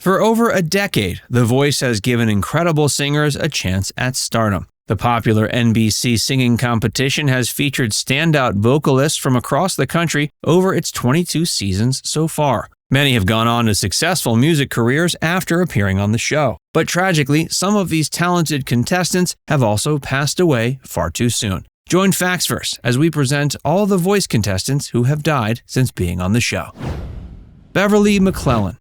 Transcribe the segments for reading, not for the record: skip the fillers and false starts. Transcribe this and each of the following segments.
For over a decade, The Voice has given incredible singers a chance at stardom. The popular NBC singing competition has featured standout vocalists from across the country over its 22 seasons so far. Many have gone on to successful music careers after appearing on the show. But tragically, some of these talented contestants have also passed away far too soon. Join Factsverse as we present all the Voice contestants who have died since being on the show. Beverly McClellan.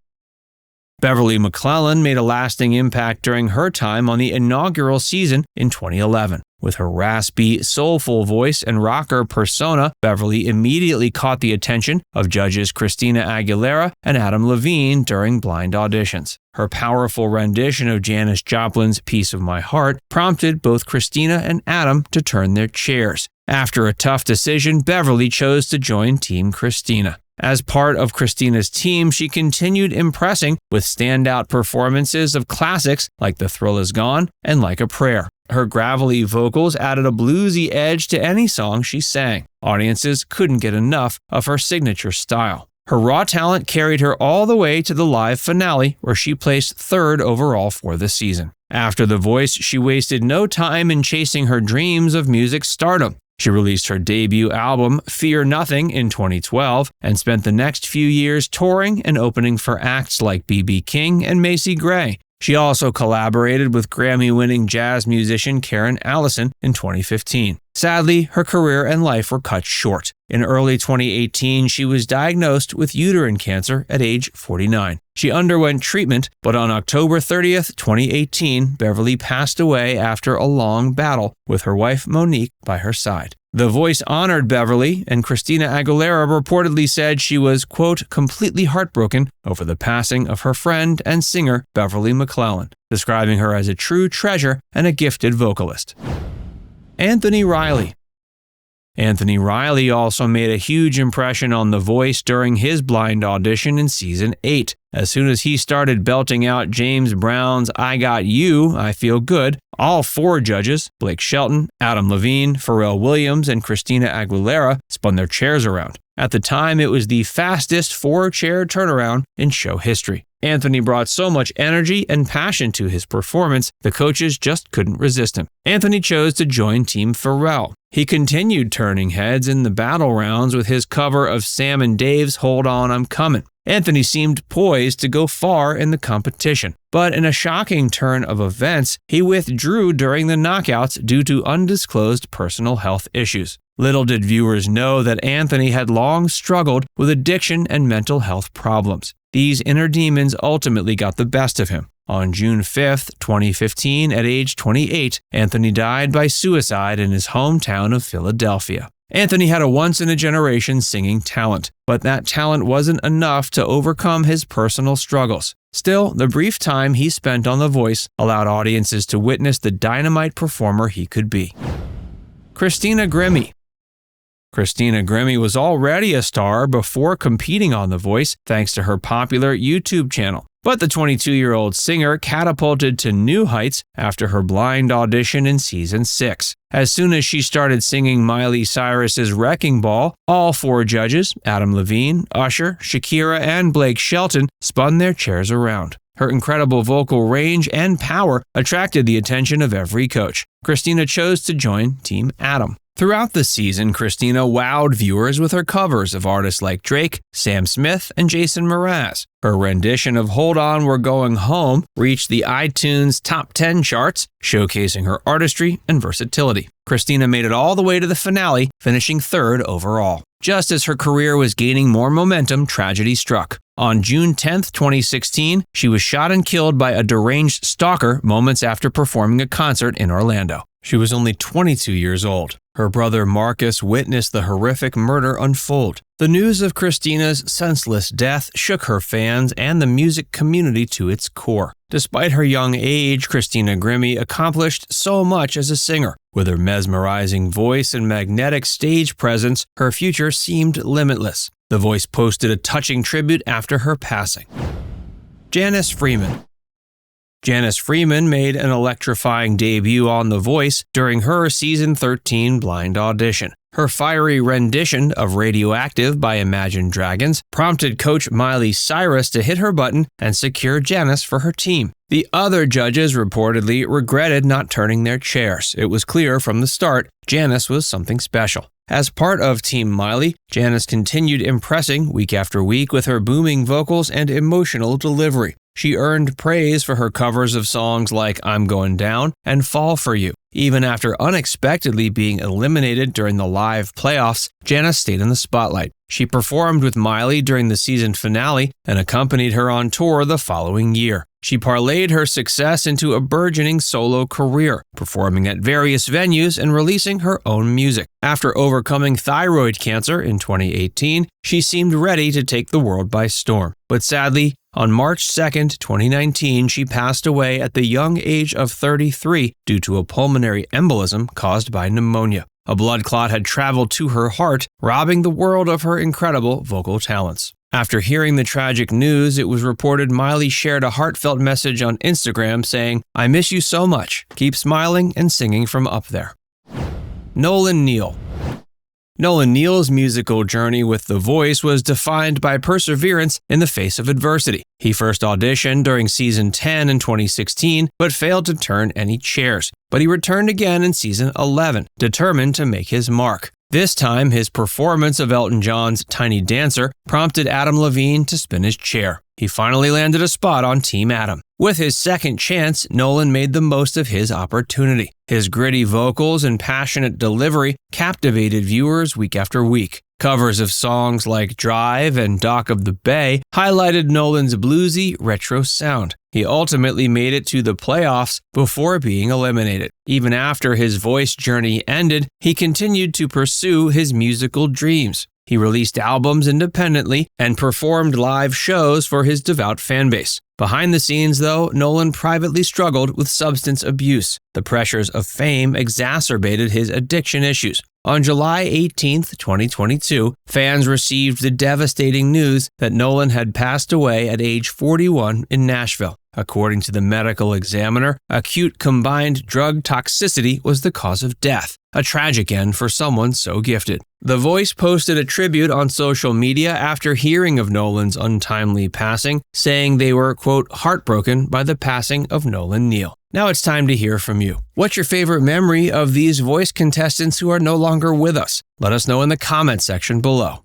Beverly McClellan made a lasting impact during her time on the inaugural season in 2011. With her raspy, soulful voice and rocker persona, Beverly immediately caught the attention of judges Christina Aguilera and Adam Levine during blind auditions. Her powerful rendition of Janis Joplin's Piece of My Heart prompted both Christina and Adam to turn their chairs. After a tough decision, Beverly chose to join Team Christina. As part of Christina's team, she continued impressing with standout performances of classics like The Thrill Is Gone and Like a Prayer. Her gravelly vocals added a bluesy edge to any song she sang. Audiences couldn't get enough of her signature style. Her raw talent carried her all the way to the live finale, where she placed third overall for the season. After The Voice, she wasted no time in chasing her dreams of music stardom. She released her debut album, Fear Nothing, in 2012 and spent the next few years touring and opening for acts like B.B. King and Macy Gray. She also collaborated with Grammy-winning jazz musician Karen Allison in 2015. Sadly, her career and life were cut short. In early 2018, she was diagnosed with uterine cancer at age 49. She underwent treatment, but on October 30th, 2018, Beverly passed away after a long battle with her wife Monique by her side. The Voice honored Beverly, and Christina Aguilera reportedly said she was, quote, completely heartbroken over the passing of her friend and singer Beverly McClellan, describing her as a true treasure and a gifted vocalist. Anthony Riley. Anthony Riley also made a huge impression on The Voice during his blind audition in Season 8. As soon as he started belting out James Brown's I Got You, I Feel Good, all four judges, Blake Shelton, Adam Levine, Pharrell Williams, and Christina Aguilera, spun their chairs around. At the time, it was the fastest four-chair turnaround in show history. Anthony brought so much energy and passion to his performance, the coaches just couldn't resist him. Anthony chose to join Team Pharrell. He continued turning heads in the battle rounds with his cover of Sam and Dave's Hold On, I'm Comin'. Anthony seemed poised to go far in the competition, but in a shocking turn of events, he withdrew during the knockouts due to undisclosed personal health issues. Little did viewers know that Anthony had long struggled with addiction and mental health problems. These inner demons ultimately got the best of him. On June 5, 2015, at age 28, Anthony died by suicide in his hometown of Philadelphia. Anthony had a once-in-a-generation singing talent, but that talent wasn't enough to overcome his personal struggles. Still, the brief time he spent on The Voice allowed audiences to witness the dynamite performer he could be. Christina Grimmie. Christina Grimmie was already a star before competing on The Voice thanks to her popular YouTube channel. But the 22-year-old singer catapulted to new heights after her blind audition in Season 6. As soon as she started singing Miley Cyrus's Wrecking Ball, all four judges, Adam Levine, Usher, Shakira, and Blake Shelton, spun their chairs around. Her incredible vocal range and power attracted the attention of every coach. Christina chose to join Team Adam. Throughout the season, Christina wowed viewers with her covers of artists like Drake, Sam Smith, and Jason Mraz. Her rendition of Hold On, We're Going Home reached the iTunes Top 10 charts, showcasing her artistry and versatility. Christina made it all the way to the finale, finishing third overall. Just as her career was gaining more momentum, tragedy struck. On June 10, 2016, she was shot and killed by a deranged stalker moments after performing a concert in Orlando. She was only 22 years old. Her brother Marcus witnessed the horrific murder unfold. The news of Christina's senseless death shook her fans and the music community to its core. Despite her young age, Christina Grimmie accomplished so much as a singer. With her mesmerizing voice and magnetic stage presence, her future seemed limitless. The Voice posted a touching tribute after her passing. Janice Freeman. Janice Freeman made an electrifying debut on The Voice during her Season 13 blind audition. Her fiery rendition of Radioactive by Imagine Dragons prompted coach Miley Cyrus to hit her button and secure Janice for her team. The other judges reportedly regretted not turning their chairs. It was clear from the start Janice was something special. As part of Team Miley, Janice continued impressing week after week with her booming vocals and emotional delivery. She earned praise for her covers of songs like I'm Going Down and Fall For You. Even after unexpectedly being eliminated during the live playoffs, Janice stayed in the spotlight. She performed with Miley during the season finale and accompanied her on tour the following year. She parlayed her success into a burgeoning solo career, performing at various venues and releasing her own music. After overcoming thyroid cancer in 2018, she seemed ready to take the world by storm. But sadly, on March 2, 2019, she passed away at the young age of 33 due to a pulmonary embolism caused by pneumonia. A blood clot had traveled to her heart, robbing the world of her incredible vocal talents. After hearing the tragic news, it was reported Miley shared a heartfelt message on Instagram saying, "I miss you so much. Keep smiling and singing from up there." Nolan Neal. Nolan Neal's musical journey with The Voice was defined by perseverance in the face of adversity. He first auditioned during season 10 in 2016, but failed to turn any chairs. But he returned again in season 11, determined to make his mark. This time, his performance of Elton John's Tiny Dancer prompted Adam Levine to spin his chair. He finally landed a spot on Team Adam. With his second chance, Nolan made the most of his opportunity. His gritty vocals and passionate delivery captivated viewers week after week. Covers of songs like Drive and Dock of the Bay highlighted Nolan's bluesy, retro sound. He ultimately made it to the playoffs before being eliminated. Even after his voice journey ended, he continued to pursue his musical dreams. He released albums independently and performed live shows for his devout fanbase. Behind the scenes, though, Nolan privately struggled with substance abuse. The pressures of fame exacerbated his addiction issues. On July 18, 2022, fans received the devastating news that Nolan had passed away at age 41 in Nashville. According to the medical examiner, acute combined drug toxicity was the cause of death, a tragic end for someone so gifted. The Voice posted a tribute on social media after hearing of Nolan's untimely passing, saying they were, quote, heartbroken by the passing of Nolan Neal. Now it's time to hear from you. What's your favorite memory of these Voice contestants who are no longer with us? Let us know in the comment section below.